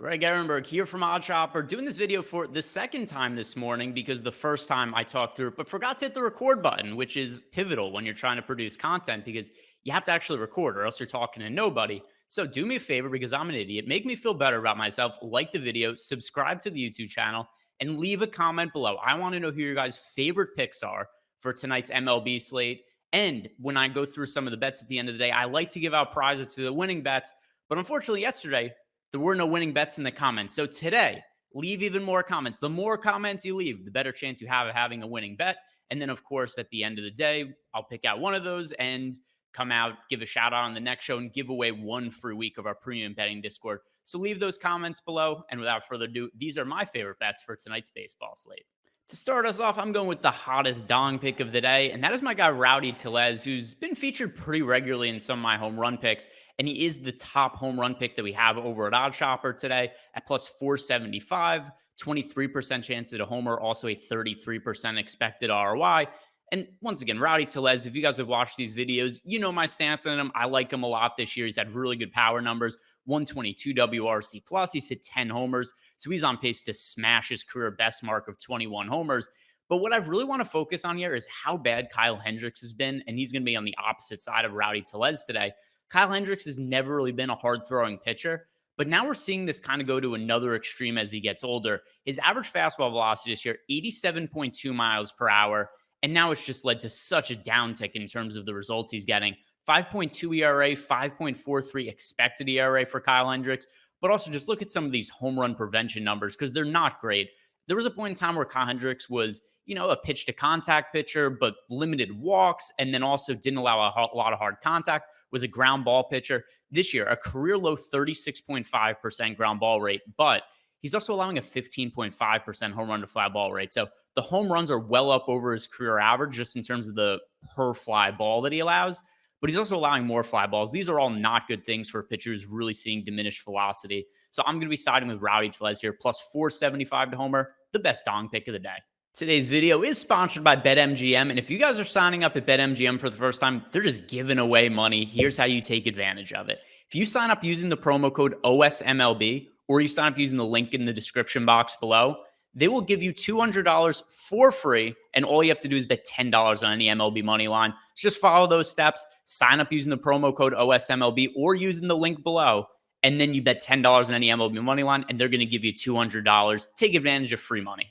Greg Ehrenberg here from OddsShopper, doing this video for the second time this morning because the first time I talked through it, but forgot to hit the record button, which is pivotal when you're trying to produce content because you have to actually record or else you're talking to nobody. So do me a favor because I'm an idiot. Make me feel better about myself. Like the video, subscribe to the YouTube channel, and leave a comment below. I want to know who your guys' favorite picks are for tonight's MLB slate. And when I go through some of the bets at the end of the day, I like to give out prizes to the winning bets. But unfortunately, yesterday, there were no winning bets in the comments. So today, leave even more comments. The more comments you leave, the better chance you have of having a winning bet. And then, of course, at the end of the day, I'll pick out one of those and come out, give a shout out on the next show, and give away one free week of our premium betting Discord. So leave those comments below. And without further ado, these are my favorite bets for tonight's baseball slate. To start us off, I'm going with the hottest dong pick of the day, and that is my guy Rowdy Tellez, who's been featured pretty regularly in some of my home run picks, and he is the top home run pick that we have over at OddsShopper today at plus 475, 23% chance at a homer, also a 33% expected ROI. And once again, Rowdy Tellez, if you guys have watched these videos, you know my stance on him. I like him a lot this year. He's had really good power numbers, 122 WRC plus. He's hit 10 homers. So he's on pace to smash his career best mark of 21 homers. But what I really want to focus on here is how bad Kyle Hendricks has been. And he's going to be on the opposite side of Rowdy Tellez today. Kyle Hendricks has never really been a hard throwing pitcher. But now we're seeing this kind of go to another extreme as he gets older. His average fastball velocity this year, 87.2 miles per hour. And now it's just led to such a downtick in terms of the results he's getting. 5.2 ERA, 5.43 expected ERA for Kyle Hendricks. But also just look at some of these home run prevention numbers because they're not great. There was a point in time where Kyle Hendricks was, a pitch to contact pitcher, but limited walks, and then also didn't allow a lot of hard contact, was a ground ball pitcher. This year, a career low 36.5% ground ball rate, but he's also allowing a 15.5% home run to fly ball rate. So the home runs are well up over his career average just in terms of the per fly ball that he allows. But he's also allowing more fly balls. These are all not good things for a pitcher who's really seeing diminished velocity. So I'm going to be siding with Rowdy Tellez here, plus 475 to homer, the best dong pick of the day. Today's video is sponsored by BetMGM. And if you guys are signing up at BetMGM for the first time, they're just giving away money. Here's how you take advantage of it. If you sign up using the promo code OSMLB, or you sign up using the link in the description box below, they will give you $200 for free, and all you have to do is bet $10 on any MLB money line. Just follow those steps, sign up using the promo code OSMLB or using the link below, and then you bet $10 on any MLB money line, and they're going to give you $200. Take advantage of free money.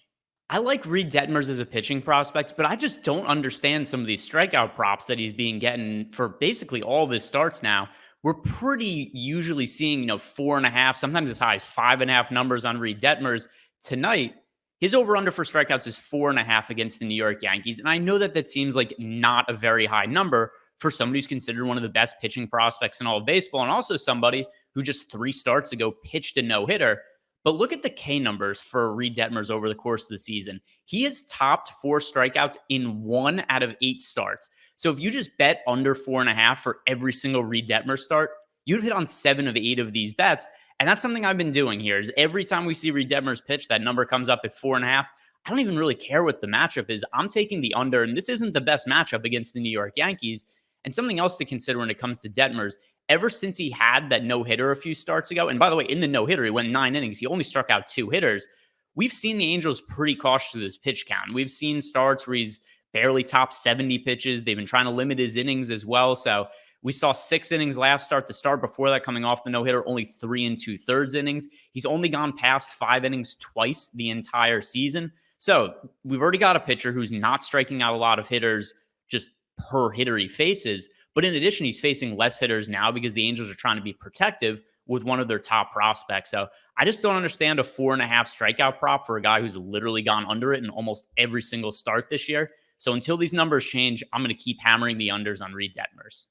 I like Reid Detmers as a pitching prospect, but I just don't understand some of these strikeout props that he's being getting for basically all of his starts now. We're pretty usually seeing, 4.5, sometimes as high as 5.5 numbers on Reid Detmers. Tonight, his over-under for strikeouts is 4.5 against the New York Yankees. And I know that seems like not a very high number for somebody who's considered one of the best pitching prospects in all of baseball, and also somebody who just 3 starts ago pitched a no-hitter. But look at the K numbers for Reid Detmers over the course of the season. He has topped 4 strikeouts in 1 out of 8 starts. So if you just bet under 4.5 for every single Reid Detmers start, you'd hit on 7 of 8 of these bets. And that's something I've been doing here is every time we see Reid Detmers pitch, that number comes up at 4.5. I don't even really care what the matchup is. I'm taking the under, and this isn't the best matchup against the New York Yankees. And something else to consider when it comes to Detmers, ever since he had that no-hitter a few starts ago, and by the way, in the no-hitter, he went 9 innings. He only struck out 2 hitters. We've seen the Angels pretty cautious with his pitch count. We've seen starts where he's barely topped 70 pitches. They've been trying to limit his innings as well. So we saw 6 innings last start. The start before that coming off the no-hitter, only 3 2/3 innings. He's only gone past 5 innings twice the entire season. So we've already got a pitcher who's not striking out a lot of hitters just per hitter he faces. But in addition, he's facing less hitters now because the Angels are trying to be protective with one of their top prospects. So I just don't understand a 4.5 strikeout prop for a guy who's literally gone under it in almost every single start this year. So until these numbers change, I'm going to keep hammering the unders on Reid Detmers.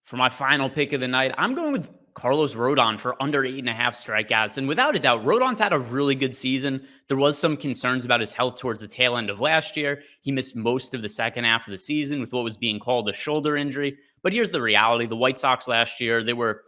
For my final pick of the night, I'm going with Carlos Rodon for under 8.5 strikeouts. And without a doubt, Rodon's had a really good season. There was some concerns about his health towards the tail end of last year. He missed most of the second half of the season with what was being called a shoulder injury. But here's the reality. The White Sox last year, they were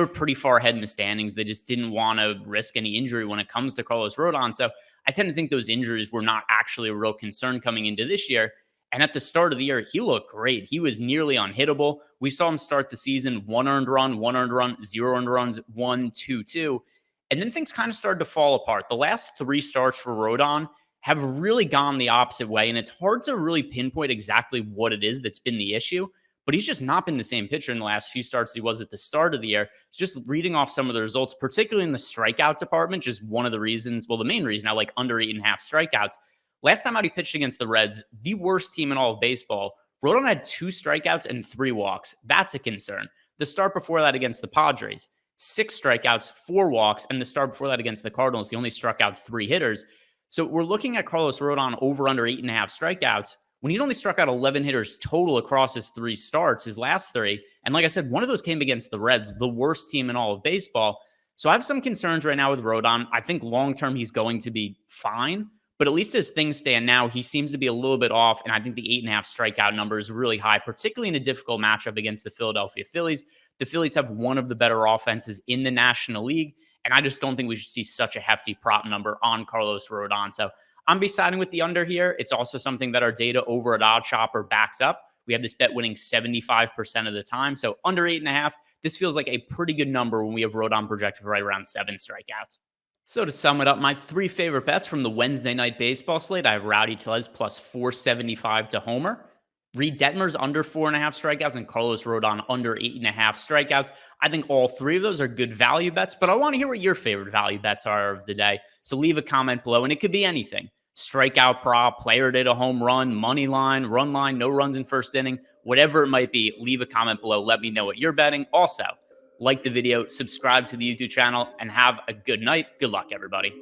pretty far ahead in the standings. They just didn't want to risk any injury when it comes to Carlos Rodon. So I tend to think those injuries were not actually a real concern coming into this year. And at the start of the year, he looked great. He was nearly unhittable. We saw him start the season 1 earned run, 0 earned runs, 1, 2, 2. And then things kind of started to fall apart. The last 3 starts for Rodon have really gone the opposite way. And it's hard to really pinpoint exactly what it is that's been the issue. But he's just not been the same pitcher in the last few starts he was at the start of the year. It's just reading off some of the results, particularly in the strikeout department, just one of the reasons, well, the main reason I like under 8.5 strikeouts. Last time out he pitched against the Reds, the worst team in all of baseball, Rodon had 2 strikeouts and 3 walks. That's a concern. The start before that against the Padres, 6 strikeouts, 4 walks, and the start before that against the Cardinals, he only struck out 3 hitters. So we're looking at Carlos Rodon over under 8.5 strikeouts when he's only struck out 11 hitters total across his 3 starts, his last 3. And like I said, one of those came against the Reds, the worst team in all of baseball. So I have some concerns right now with Rodon. I think long-term he's going to be fine, but at least as things stand now, he seems to be a little bit off. And I think the 8.5 strikeout number is really high, particularly in a difficult matchup against the Philadelphia Phillies. The Phillies have one of the better offenses in the National League. And I just don't think we should see such a hefty prop number on Carlos Rodon. So I'm be siding with the under here. It's also something that our data over at OddsShopper backs up. We have this bet winning 75% of the time. So under 8.5, this feels like a pretty good number when we have Rodon projected for right around 7 strikeouts. So to sum it up, my 3 favorite bets from the Wednesday night baseball slate, I have Rowdy Tellez plus 475 to homer, Reid Detmers under 4.5 strikeouts, and Carlos Rodon under 8.5 strikeouts. I think all 3 of those are good value bets, but I want to hear what your favorite value bets are of the day. So leave a comment below, and it could be anything. Strikeout prop, player to hit a home run, money line, run line, no runs in first inning, whatever it might be, leave a comment below. Let me know what you're betting. Also, like the video, subscribe to the YouTube channel, and have a good night. Good luck, everybody.